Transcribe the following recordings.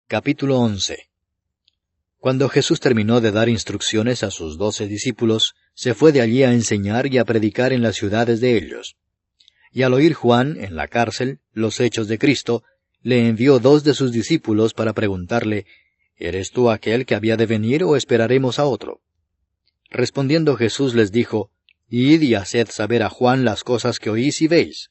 Capítulo 11. Cuando Jesús terminó de dar instrucciones a sus 12 discípulos, se fue de allí a enseñar y a predicar en las ciudades de ellos. Y al oír Juan, en la cárcel, los hechos de Cristo, le envió 2 de sus discípulos para preguntarle, ¿Eres tú aquel que había de venir o esperaremos a otro? Respondiendo Jesús les dijo, Id y haced saber a Juan las cosas que oís y veis.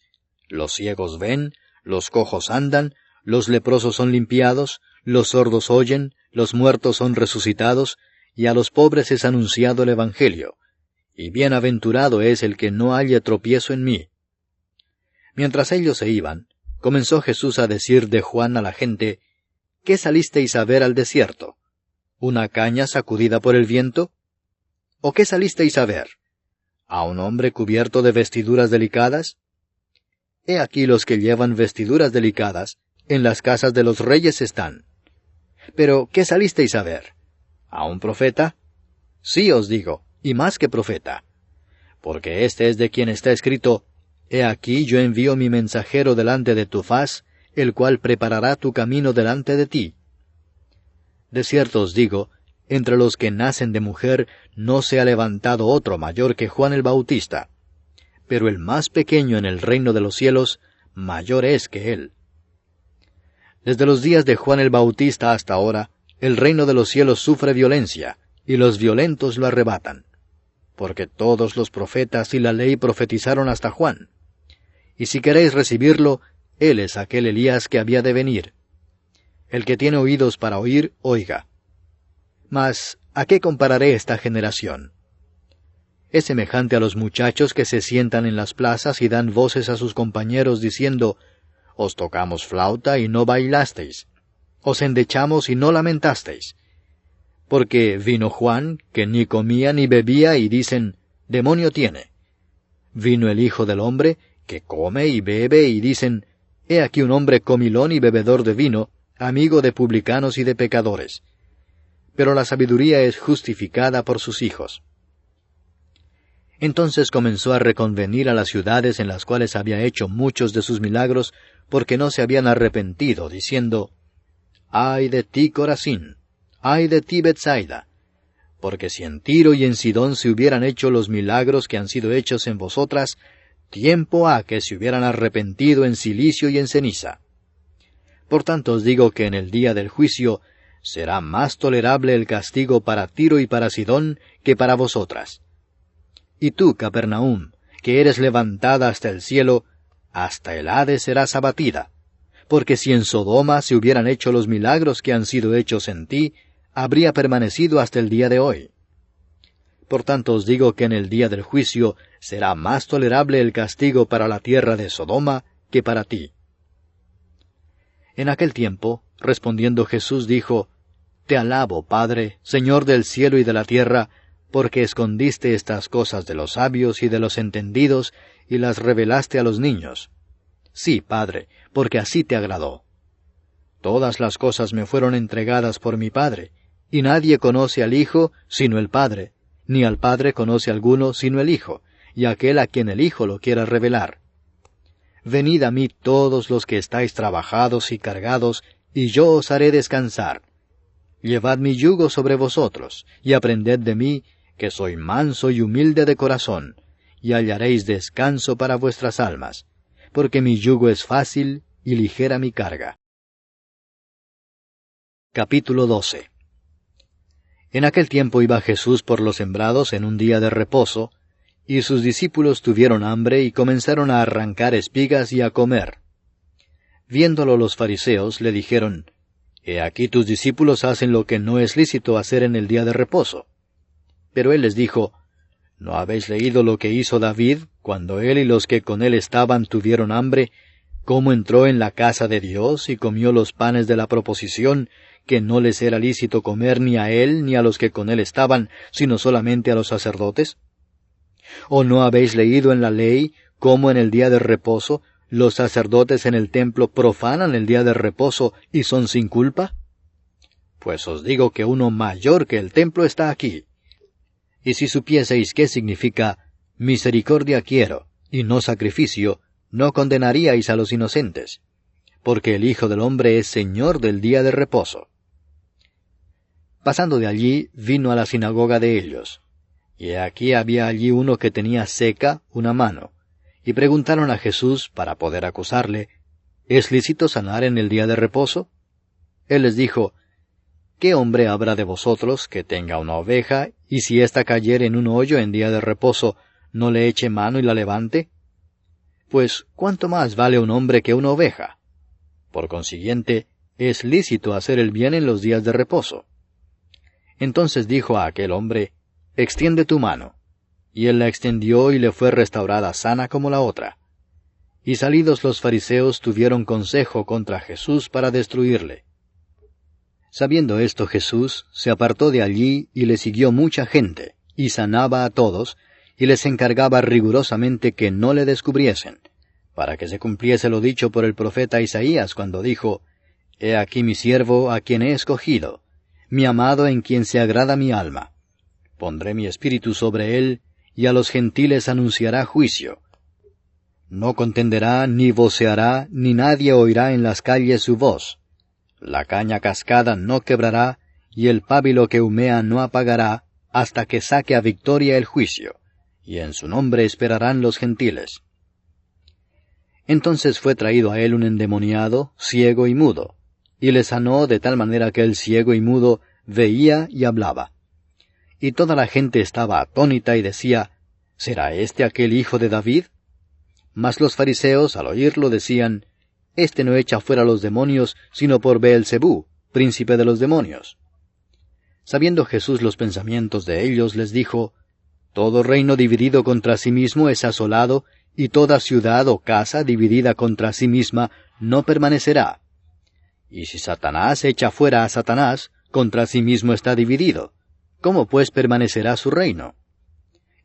Los ciegos ven, los cojos andan, los leprosos son limpiados, los sordos oyen, los muertos son resucitados, y a los pobres es anunciado el Evangelio. Y bienaventurado es el que no halle tropiezo en mí. Mientras ellos se iban, comenzó Jesús a decir de Juan a la gente, ¿Qué salisteis a ver al desierto? ¿Una caña sacudida por el viento? ¿O qué salisteis a ver? ¿A un hombre cubierto de vestiduras delicadas? He aquí los que llevan vestiduras delicadas, en las casas de los reyes están. Pero, ¿qué salisteis a ver? ¿A un profeta? Sí os digo, y más que profeta. Porque este es de quien está escrito, He aquí yo envío mi mensajero delante de tu faz, el cual preparará tu camino delante de ti. De cierto os digo, entre los que nacen de mujer no se ha levantado otro mayor que Juan el Bautista. Pero el más pequeño en el reino de los cielos, mayor es que él. Desde los días de Juan el Bautista hasta ahora, el reino de los cielos sufre violencia, y los violentos lo arrebatan. Porque todos los profetas y la ley profetizaron hasta Juan. Y si queréis recibirlo, él es aquel Elías que había de venir. El que tiene oídos para oír, oiga. Mas, ¿a qué compararé esta generación? Es semejante a los muchachos que se sientan en las plazas y dan voces a sus compañeros diciendo, Os tocamos flauta y no bailasteis, os endechamos y no lamentasteis. Porque vino Juan, que ni comía ni bebía, y dicen, Demonio tiene. Vino el Hijo del Hombre, que come y bebe, y dicen, He aquí un hombre comilón y bebedor de vino, amigo de publicanos y de pecadores. Pero la sabiduría es justificada por sus hijos. Entonces comenzó a reconvenir a las ciudades en las cuales había hecho muchos de sus milagros, porque no se habían arrepentido, diciendo, Ay de ti, Corazín, ay de ti, Betsaida, porque si en Tiro y en Sidón se hubieran hecho los milagros que han sido hechos en vosotras, tiempo ha que se hubieran arrepentido en cilicio y en ceniza. Por tanto os digo que en el día del juicio será más tolerable el castigo para Tiro y para Sidón que para vosotras. Y tú, Capernaum, que eres levantada hasta el cielo, hasta el Hades serás abatida. Porque si en Sodoma se hubieran hecho los milagros que han sido hechos en ti, habría permanecido hasta el día de hoy. Por tanto os digo que en el día del juicio será más tolerable el castigo para la tierra de Sodoma que para ti. En aquel tiempo, respondiendo Jesús dijo, Te alabo, Padre, Señor del cielo y de la tierra, porque escondiste estas cosas de los sabios y de los entendidos, y las revelaste a los niños. Sí, Padre, porque así te agradó. Todas las cosas me fueron entregadas por mi Padre, y nadie conoce al Hijo sino el Padre, ni al Padre conoce alguno sino el Hijo, y aquel a quien el Hijo lo quiera revelar. Venid a mí todos los que estáis trabajados y cargados, y yo os haré descansar. Llevad mi yugo sobre vosotros, y aprended de mí, que soy manso y humilde de corazón, y hallaréis descanso para vuestras almas, porque mi yugo es fácil y ligera mi carga. Capítulo 12. En aquel tiempo iba Jesús por los sembrados en un día de reposo, y sus discípulos tuvieron hambre y comenzaron a arrancar espigas y a comer. Viéndolo los fariseos, le dijeron, He aquí tus discípulos hacen lo que no es lícito hacer en el día de reposo. Pero él les dijo, ¿No habéis leído lo que hizo David, cuando él y los que con él estaban tuvieron hambre, cómo entró en la casa de Dios y comió los panes de la proposición, que no les era lícito comer ni a él ni a los que con él estaban, sino solamente a los sacerdotes? ¿O no habéis leído en la ley, cómo en el día de reposo, los sacerdotes en el templo profanan el día de reposo y son sin culpa? Pues os digo que uno mayor que el templo está aquí. Y si supieseis qué significa misericordia quiero, y no sacrificio, no condenaríais a los inocentes. porque el Hijo del Hombre es Señor del día de reposo. Pasando de allí, vino a la sinagoga de ellos. Y aquí había allí uno que tenía seca una mano. Y preguntaron a Jesús, para poder acusarle, ¿es lícito sanar en el día de reposo? Él les dijo, ¿qué hombre habrá de vosotros que tenga una oveja, y si ésta cayere en un hoyo en día de reposo, no le eche mano y la levante? Pues, ¿cuánto más vale un hombre que una oveja? Por consiguiente, es lícito hacer el bien en los días de reposo. Entonces dijo a aquel hombre, extiende tu mano. Y él la extendió y le fue restaurada sana como la otra. Y salidos los fariseos tuvieron consejo contra Jesús para destruirle. Sabiendo esto Jesús, se apartó de allí y le siguió mucha gente, y sanaba a todos, y les encargaba rigurosamente que no le descubriesen, para que se cumpliese lo dicho por el profeta Isaías cuando dijo, He aquí mi siervo a quien he escogido, mi amado en quien se agrada mi alma. Pondré mi espíritu sobre él, y a los gentiles anunciará juicio. No contenderá, ni voceará, ni nadie oirá en las calles su voz. La caña cascada no quebrará, y el pábilo que humea no apagará, hasta que saque a victoria el juicio, y en su nombre esperarán los gentiles. Entonces fue traído a él un endemoniado, ciego y mudo, y le sanó de tal manera que el ciego y mudo veía y hablaba. Y toda la gente estaba atónita y decía, ¿será este aquel hijo de David? Mas los fariseos, al oírlo, decían, Este no echa fuera los demonios, sino por Beelzebú, príncipe de los demonios. Sabiendo Jesús los pensamientos de ellos, les dijo, Todo reino dividido contra sí mismo es asolado, y toda ciudad o casa dividida contra sí misma no permanecerá. Y si Satanás echa fuera a Satanás, contra sí mismo está dividido. ¿Cómo pues permanecerá su reino?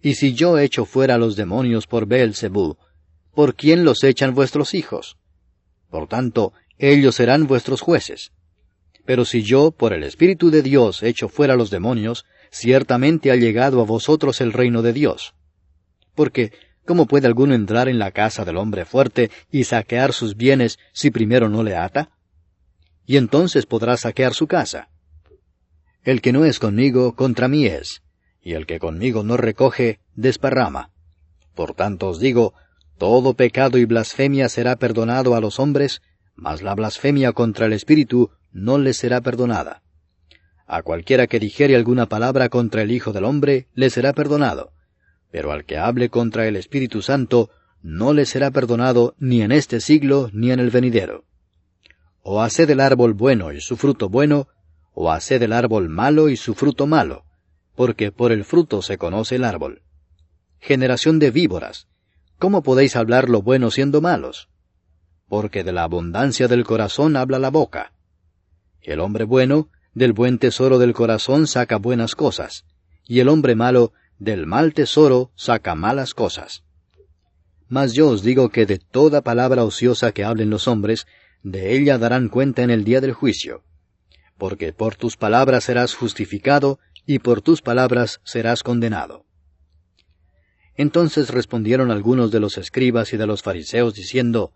Y si yo echo fuera los demonios por Beelzebú, ¿por quién los echan vuestros hijos? Por tanto, ellos serán vuestros jueces. Pero si yo, por el Espíritu de Dios, echo fuera los demonios, ciertamente ha llegado a vosotros el reino de Dios. Porque, ¿cómo puede alguno entrar en la casa del hombre fuerte y saquear sus bienes si primero no le ata? Y entonces podrá saquear su casa. El que no es conmigo, contra mí es, y el que conmigo no recoge, desparrama. Por tanto os digo, todo pecado y blasfemia será perdonado a los hombres, mas la blasfemia contra el Espíritu no les será perdonada. A cualquiera que dijere alguna palabra contra el Hijo del Hombre, le será perdonado, pero al que hable contra el Espíritu Santo, no le será perdonado ni en este siglo ni en el venidero. O haced el árbol bueno y su fruto bueno, o haced el árbol malo y su fruto malo, porque por el fruto se conoce el árbol. Generación de víboras, ¿cómo podéis hablar lo bueno siendo malos? Porque de la abundancia del corazón habla la boca. El hombre bueno, del buen tesoro del corazón saca buenas cosas, y el hombre malo, del mal tesoro saca malas cosas. Mas yo os digo que de toda palabra ociosa que hablen los hombres, de ella darán cuenta en el día del juicio. Porque por tus palabras serás justificado, y por tus palabras serás condenado. Entonces respondieron algunos de los escribas y de los fariseos, diciendo,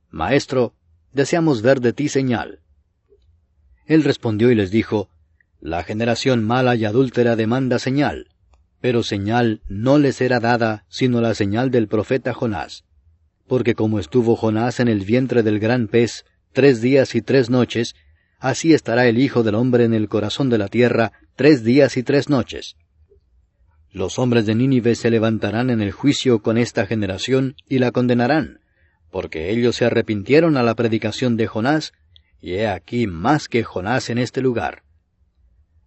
Maestro, deseamos ver de ti señal. Él respondió y les dijo, La generación mala y adúltera demanda señal, pero señal no les será dada, sino la señal del profeta Jonás. Porque como estuvo Jonás en el vientre del gran pez 3 días y 3 noches, así estará el Hijo del Hombre en el corazón de la tierra 3 días y 3 noches. Los hombres de Nínive se levantarán en el juicio con esta generación y la condenarán, porque ellos se arrepintieron a la predicación de Jonás, y he aquí más que Jonás en este lugar.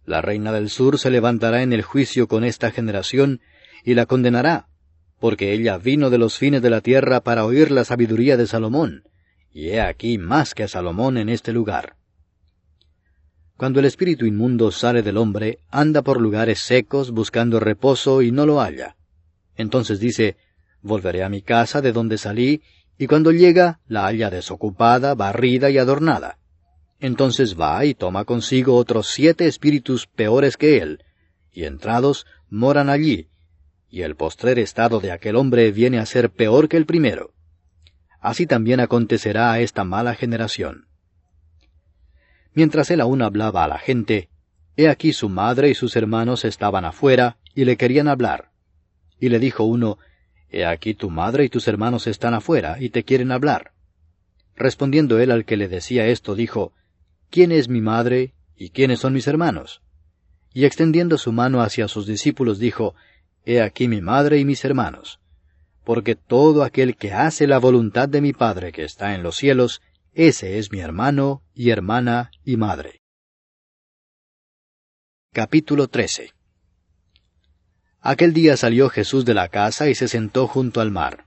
La reina del sur se levantará en el juicio con esta generación, y la condenará, porque ella vino de los fines de la tierra para oír la sabiduría de Salomón, y he aquí más que Salomón en este lugar. Cuando el espíritu inmundo sale del hombre, anda por lugares secos buscando reposo y no lo halla. Entonces dice, volveré a mi casa de donde salí, y cuando llega, la halla desocupada, barrida y adornada. Entonces va y toma consigo otros 7 espíritus peores que él, y entrados, moran allí, y el postrer estado de aquel hombre viene a ser peor que el primero. así también acontecerá a esta mala generación. Mientras él aún hablaba a la gente, he aquí su madre y sus hermanos estaban afuera, y le querían hablar. Y le dijo uno, He aquí tu madre y tus hermanos están afuera, y te quieren hablar. Respondiendo él al que le decía esto, dijo, ¿Quién es mi madre, y quiénes son mis hermanos? Y extendiendo su mano hacia sus discípulos, dijo, He aquí mi madre y mis hermanos. Porque todo aquel que hace la voluntad de mi Padre que está en los cielos, ese es mi hermano, y hermana, y madre. Capítulo 13. Aquel día salió Jesús de la casa y se sentó junto al mar.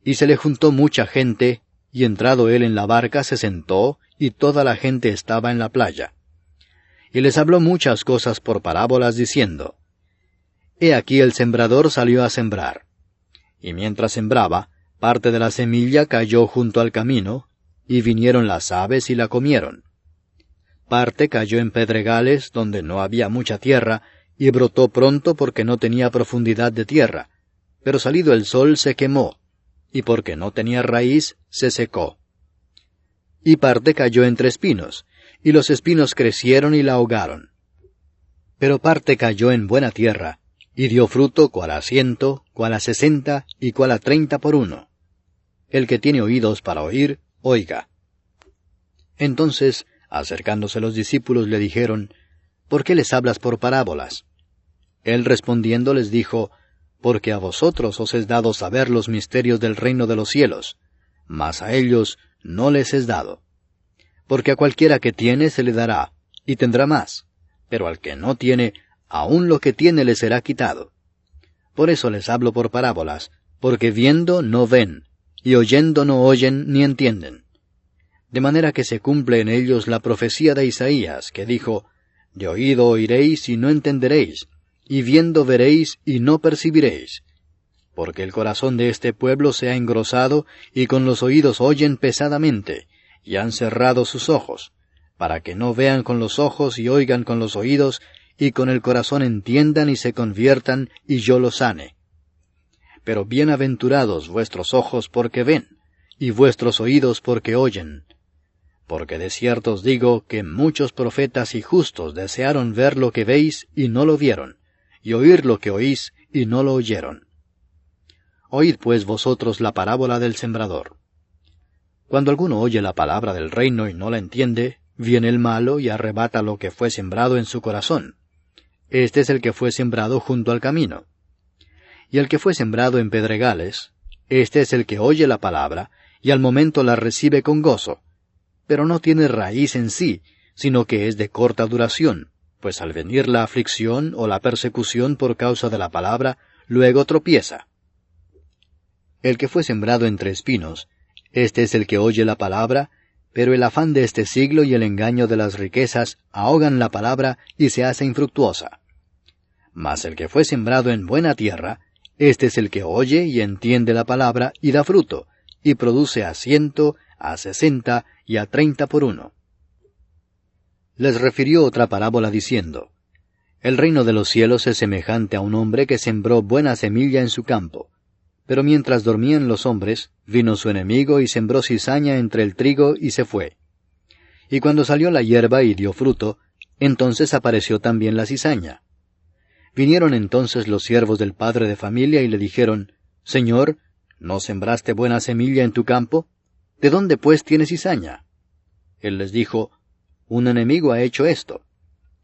Y se le juntó mucha gente, y entrado él en la barca se sentó, y toda la gente estaba en la playa. Y les habló muchas cosas por parábolas, diciendo, He aquí el sembrador salió a sembrar. Y mientras sembraba, parte de la semilla cayó junto al camino, y vinieron las aves y la comieron. Parte cayó en pedregales, donde no había mucha tierra, y brotó pronto porque no tenía profundidad de tierra, pero salido el sol se quemó, y porque no tenía raíz, se secó. Y parte cayó entre espinos, y los espinos crecieron y la ahogaron. Pero parte cayó en buena tierra, y dio fruto cual a 100, cual a 60, y cual a 30 por uno. El que tiene oídos para oír, oiga. Entonces, acercándose los discípulos, le dijeron, ¿Por qué les hablas por parábolas? Él respondiendo les dijo, Porque a vosotros os es dado saber los misterios del reino de los cielos, mas a ellos no les es dado. Porque a cualquiera que tiene se le dará, y tendrá más, pero al que no tiene, aun lo que tiene le será quitado. Por eso les hablo por parábolas, porque viendo no ven, y oyendo no oyen ni entienden. De manera que se cumple en ellos la profecía de Isaías, que dijo, De oído oiréis y no entenderéis, y viendo veréis y no percibiréis. Porque el corazón de este pueblo se ha engrosado, y con los oídos oyen pesadamente, y han cerrado sus ojos, para que no vean con los ojos y oigan con los oídos, y con el corazón entiendan y se conviertan, y yo los sane. Pero bienaventurados vuestros ojos porque ven, y vuestros oídos porque oyen. Porque de cierto os digo que muchos profetas y justos desearon ver lo que veis y no lo vieron, y oír lo que oís y no lo oyeron. Oíd pues vosotros la parábola del sembrador. Cuando alguno oye la palabra del reino y no la entiende, viene el malo y arrebata lo que fue sembrado en su corazón. Este es el que fue sembrado junto al camino. Y el que fue sembrado en pedregales, este es el que oye la palabra, y al momento la recibe con gozo, pero no tiene raíz en sí, sino que es de corta duración, pues al venir la aflicción o la persecución por causa de la palabra, luego tropieza. El que fue sembrado entre espinos, este es el que oye la palabra, pero el afán de este siglo y el engaño de las riquezas ahogan la palabra y se hace infructuosa. Mas el que fue sembrado en buena tierra, este es el que oye y entiende la palabra y da fruto, y produce a 100, a 60 y a 30 por uno. Les refirió otra parábola diciendo, El reino de los cielos es semejante a un hombre que sembró buena semilla en su campo. Pero mientras dormían los hombres, vino su enemigo y sembró cizaña entre el trigo y se fue. Y cuando salió la hierba y dio fruto, entonces apareció también la cizaña. Vinieron entonces los siervos del padre de familia y le dijeron, Señor, ¿no sembraste buena semilla en tu campo? ¿De dónde pues tienes cizaña? Él les dijo, Un enemigo ha hecho esto.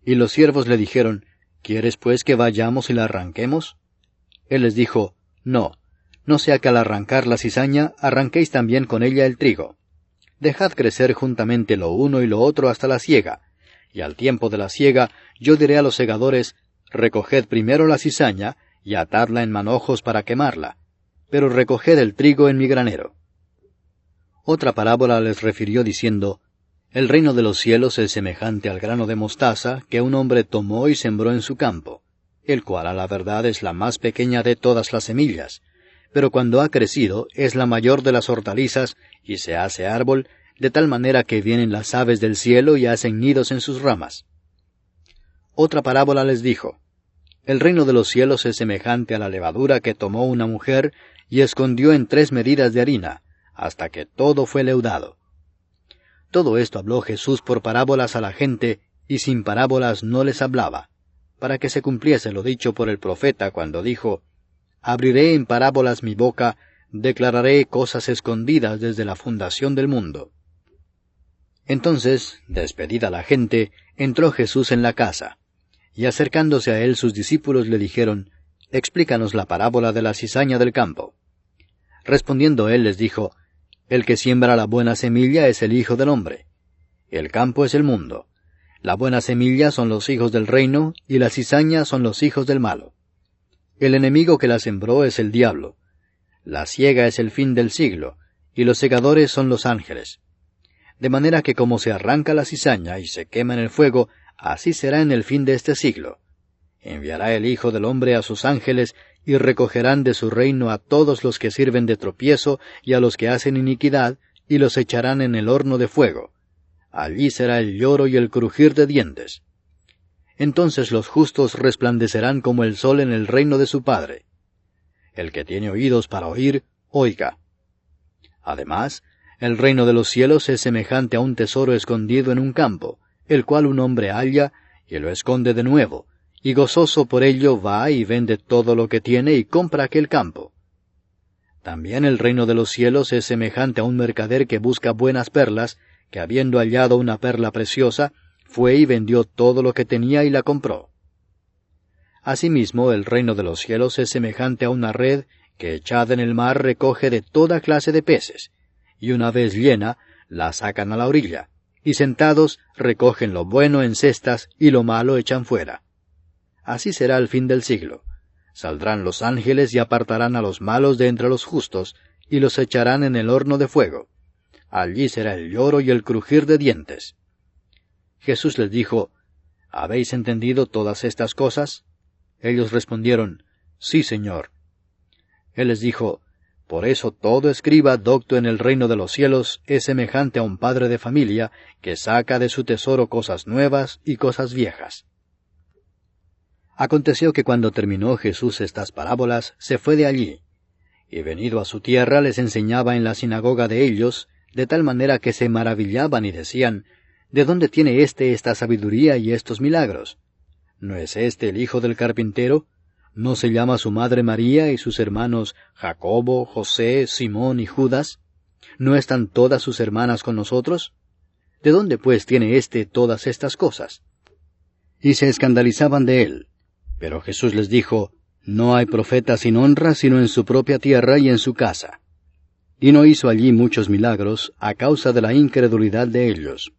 Y los siervos le dijeron, ¿Quieres pues que vayamos y la arranquemos? Él les dijo, No sea que al arrancar la cizaña, arranquéis también con ella el trigo. Dejad crecer juntamente lo uno y lo otro hasta la siega, y al tiempo de la siega yo diré a los segadores, recoged primero la cizaña, y atadla en manojos para quemarla, pero recoged el trigo en mi granero. Otra parábola les refirió diciendo, El reino de los cielos es semejante al grano de mostaza que un hombre tomó y sembró en su campo, el cual a la verdad es la más pequeña de todas las semillas, pero cuando ha crecido es la mayor de las hortalizas y se hace árbol, de tal manera que vienen las aves del cielo y hacen nidos en sus ramas. Otra parábola les dijo, El reino de los cielos es semejante a la levadura que tomó una mujer y escondió en 3 medidas de harina, hasta que todo fue leudado. Todo esto habló Jesús por parábolas a la gente, y sin parábolas no les hablaba, para que se cumpliese lo dicho por el profeta cuando dijo, «Abriré en parábolas mi boca, declararé cosas escondidas desde la fundación del mundo». Entonces, despedida la gente, entró Jesús en la casa, y acercándose a él sus discípulos le dijeron, «Explícanos la parábola de la cizaña del campo». Respondiendo él les dijo, «El que siembra la buena semilla es el Hijo del Hombre. El campo es el mundo. La buena semilla son los hijos del reino, y la cizaña son los hijos del malo. El enemigo que la sembró es el diablo. La siega es el fin del siglo, y los segadores son los ángeles. De manera que como se arranca la cizaña y se quema en el fuego, así será en el fin de este siglo. Enviará el Hijo del Hombre a sus ángeles, y recogerán de su reino a todos los que sirven de tropiezo y a los que hacen iniquidad, y los echarán en el horno de fuego. Allí será el lloro y el crujir de dientes. Entonces los justos resplandecerán como el sol en el reino de su Padre. El que tiene oídos para oír, oiga. Además, el reino de los cielos es semejante a un tesoro escondido en un campo, el cual un hombre halla, y lo esconde de nuevo, y gozoso por ello va y vende todo lo que tiene y compra aquel campo. También el reino de los cielos es semejante a un mercader que busca buenas perlas, que habiendo hallado una perla preciosa, fue y vendió todo lo que tenía y la compró. Asimismo, el reino de los cielos es semejante a una red que echada en el mar recoge de toda clase de peces, y una vez llena, la sacan a la orilla, y sentados recogen lo bueno en cestas y lo malo echan fuera. Así será el fin del siglo. Saldrán los ángeles y apartarán a los malos de entre los justos, y los echarán en el horno de fuego. Allí será el lloro y el crujir de dientes. Jesús les dijo, ¿habéis entendido todas estas cosas? Ellos respondieron, Sí, Señor. Él les dijo, Por eso todo escriba docto en el reino de los cielos es semejante a un padre de familia que saca de su tesoro cosas nuevas y cosas viejas. Aconteció que cuando terminó Jesús estas parábolas, se fue de allí, y venido a su tierra les enseñaba en la sinagoga de ellos, de tal manera que se maravillaban y decían, ¿de dónde tiene esta sabiduría y estos milagros? ¿No es este el hijo del carpintero? ¿No se llama su madre María y sus hermanos Jacobo, José, Simón y Judas? ¿No están todas sus hermanas con nosotros? ¿De dónde pues tiene todas estas cosas? Y se escandalizaban de él. Pero Jesús les dijo, No hay profeta sin honra sino en su propia tierra y en su casa. Y no hizo allí muchos milagros a causa de la incredulidad de ellos.